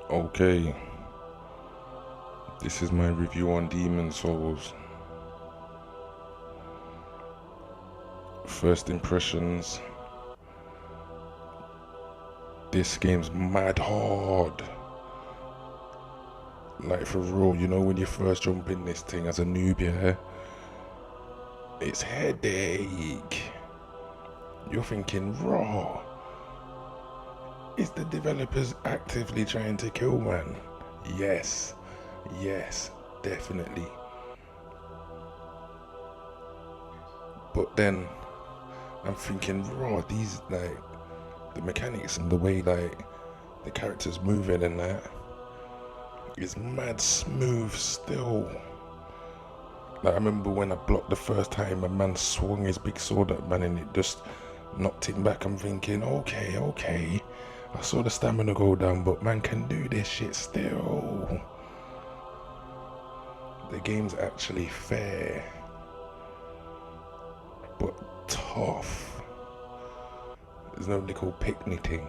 Okay, this is my review on Demon Souls. First impressions, this game's mad hard. Like for real, when you first jump in this thing as a noob, yeah, it's headache. You're thinking, raw, is the developers actively trying to kill man? Yes, definitely. But then I'm thinking, raw, these like the mechanics and the way like the characters moving and that is mad smooth still. Like I remember when I blocked the first time, a man swung his big sword at man and it just knocked him back. I'm thinking, okay. I saw the stamina go down, but man can do this shit still. The game's actually fair, but tough. There's no little picnicking.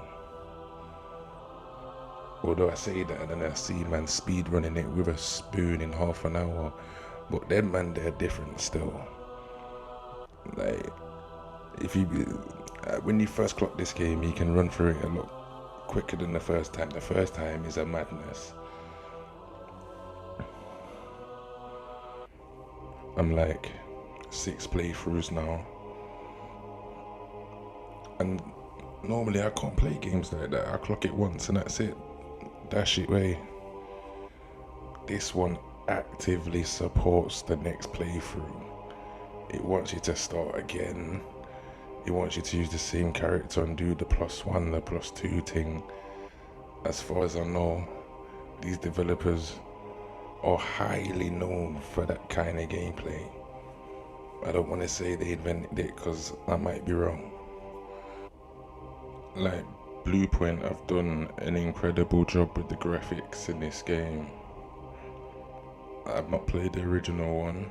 Although I say that and then I see man speed running it with a spoon in half an hour. But them man, they're different still. Like, if you when you first clock this game, you can run through it a lot quicker than the first time. The first time is a madness. I'm like 6 playthroughs now, and normally I can't play games like that. I clock it once and that's it. Dash it way. This one actively supports the next playthrough. It wants you to start again. It wants you to use the same character and do the +1, the +2 thing. As far as I know, these developers are highly known for that kind of gameplay. I don't want to say they invented it because I might be wrong. Like Bluepoint have done an incredible job with the graphics in this game. I've not played the original one,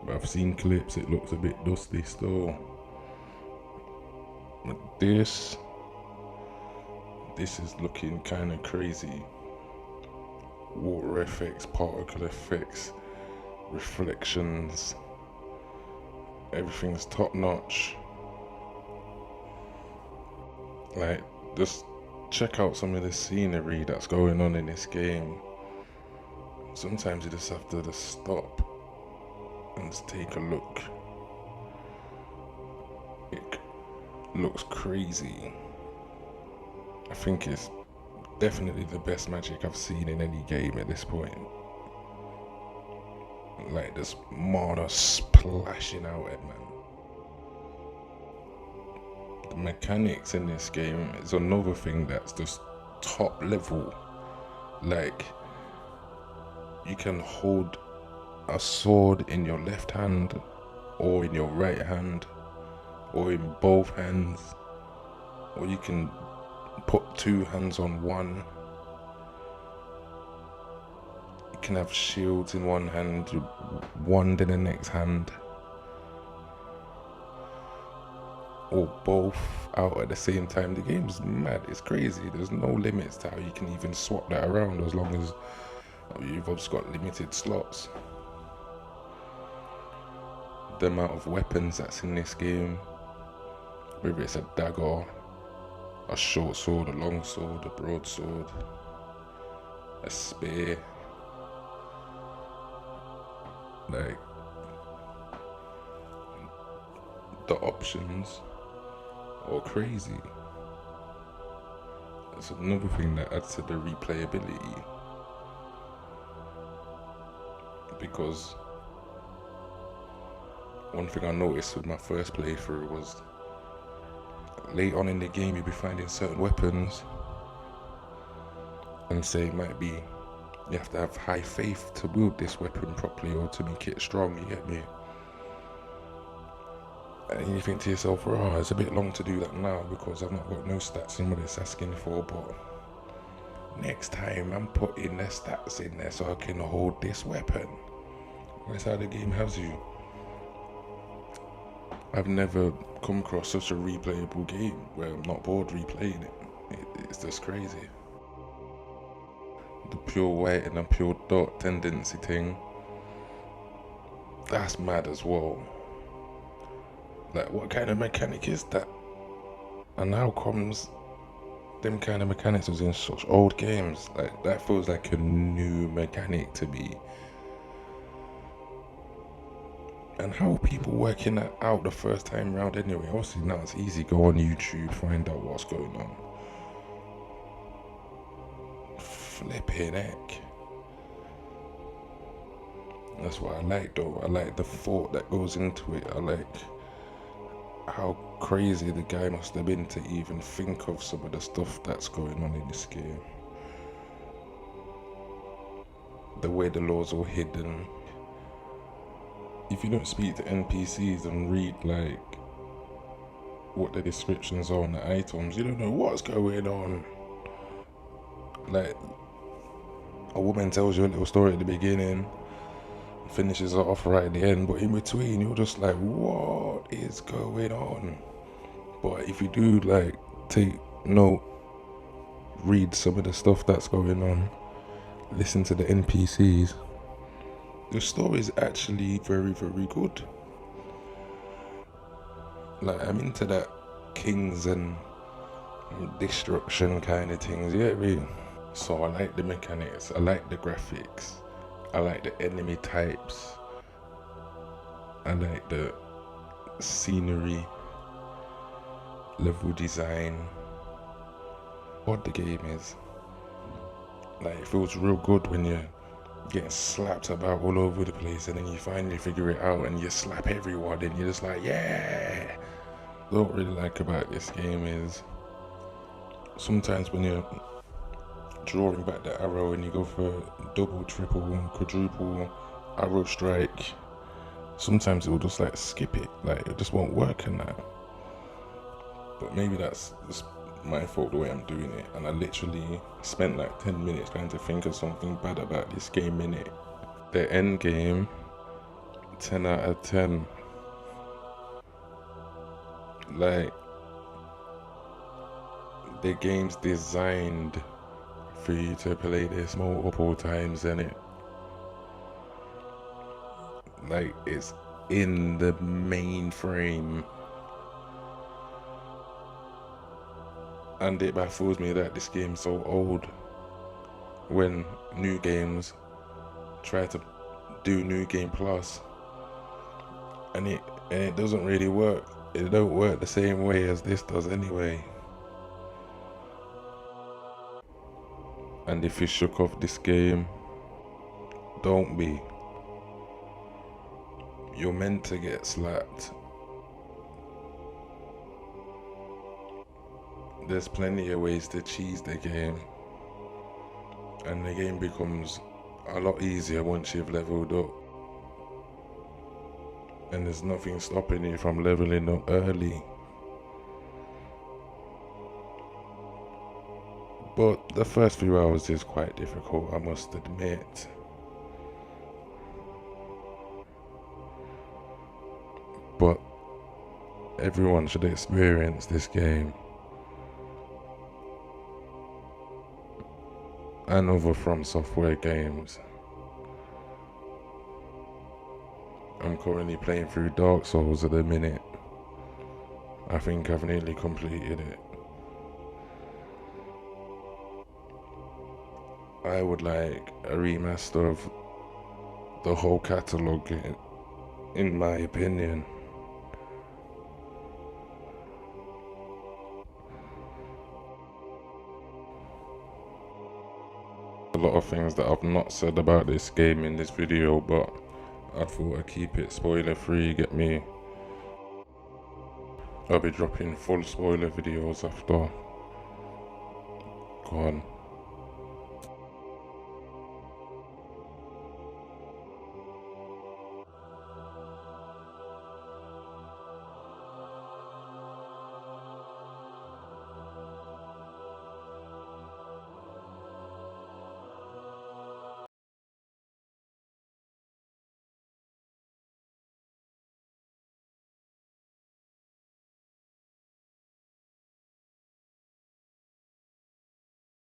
but I've seen clips. It looks a bit dusty still. But this is looking kind of crazy. Water effects, particle effects, reflections, everything's top notch. Like, just check out some of the scenery that's going on in this game. Sometimes you just have to just stop and just take a look. It looks crazy. I think it's definitely the best magic I've seen in any game at this point. Like this mana splashing out at man. The mechanics in this game is another thing that's just top level. Like, you can hold a sword in your left hand or in your right hand or in both hands, or you can put 2 hands on one. You can have shields in one hand, wand in the next hand, or both out at the same time. The game's mad, it's crazy. There's no limits to how you can even swap that around as long as you've just got limited slots. The amount of weapons that's in this game, whether it's a dagger, a short sword, a long sword, a broadsword, a spear, like the options are crazy. That's another thing that adds to the replayability, because one thing I noticed with my first playthrough was late on in the game you'll be finding certain weapons and say it might be you have to have high faith to wield this weapon properly or to make it strong, you get me? And you think to yourself, oh, it's a bit long to do that now because I've not got no stats in what it's asking for, but next time I'm putting the stats in there so I can hold this weapon. That's how the game has you. I've never come across such a replayable game where I'm not bored replaying it. It's just crazy. the pure white and the pure dark tendency thing. That's mad as well. Like, what kind of mechanic is that? And how comes them kind of mechanics was in such old games? Like, that feels like a new mechanic to me. And how are people working that out the first time round anyway? Obviously now it's easy, go on YouTube, find out what's going on. Flipping heck. That's what I like though. I like the thought that goes into it. I like how crazy the guy must have been to even think of some of the stuff that's going on in this game. The way the laws are hidden. If you don't speak to NPCs and read like what the descriptions are on the items, you don't know what's going on. Like, a woman tells you a little story at the beginning, finishes it off right at the end, but in between you're just like, what is going on? But if you do like take note, read some of the stuff that's going on, listen to the NPCs, the story is actually very, very good. Like, I'm into that kings and destruction kind of things, yeah, really. So I like the mechanics, I like the graphics, I like the enemy types, I like the scenery, level design. What the game is. Like, it feels real good when you're getting slapped about all over the place and then you finally figure it out and you slap everyone and you're just like, yeah. What I really like about this game is sometimes when you're drawing back the arrow and you go for double, triple, quadruple arrow strike, sometimes it will just like skip it, like it just won't work in that. But maybe that's just my fault the way I'm doing it, and I literally spent like 10 minutes trying to think of something bad about this game in it. The end game, 10 out of 10. Like, the game's designed for you to play this multiple times, and it like it's in the mainframe, and it baffles me that this game's so old when new games try to do New Game Plus and it doesn't really work. It don't work the same way as this does anyway. And if you shook off this game, don't be. You're meant to get slapped. There's plenty of ways to cheese the game, and the game becomes a lot easier once you've leveled up. And there's nothing stopping you from leveling up early. But the first few hours is quite difficult, I must admit. But everyone should experience this game. And other From Software games. I'm currently playing through Dark Souls at the minute. I think I've nearly completed it. I would like a remaster of the whole catalogue, in my opinion. A lot of things that I've not said about this game in this video, but I thought I'd keep it spoiler free, get me. I'll be dropping full spoiler videos after. Go on.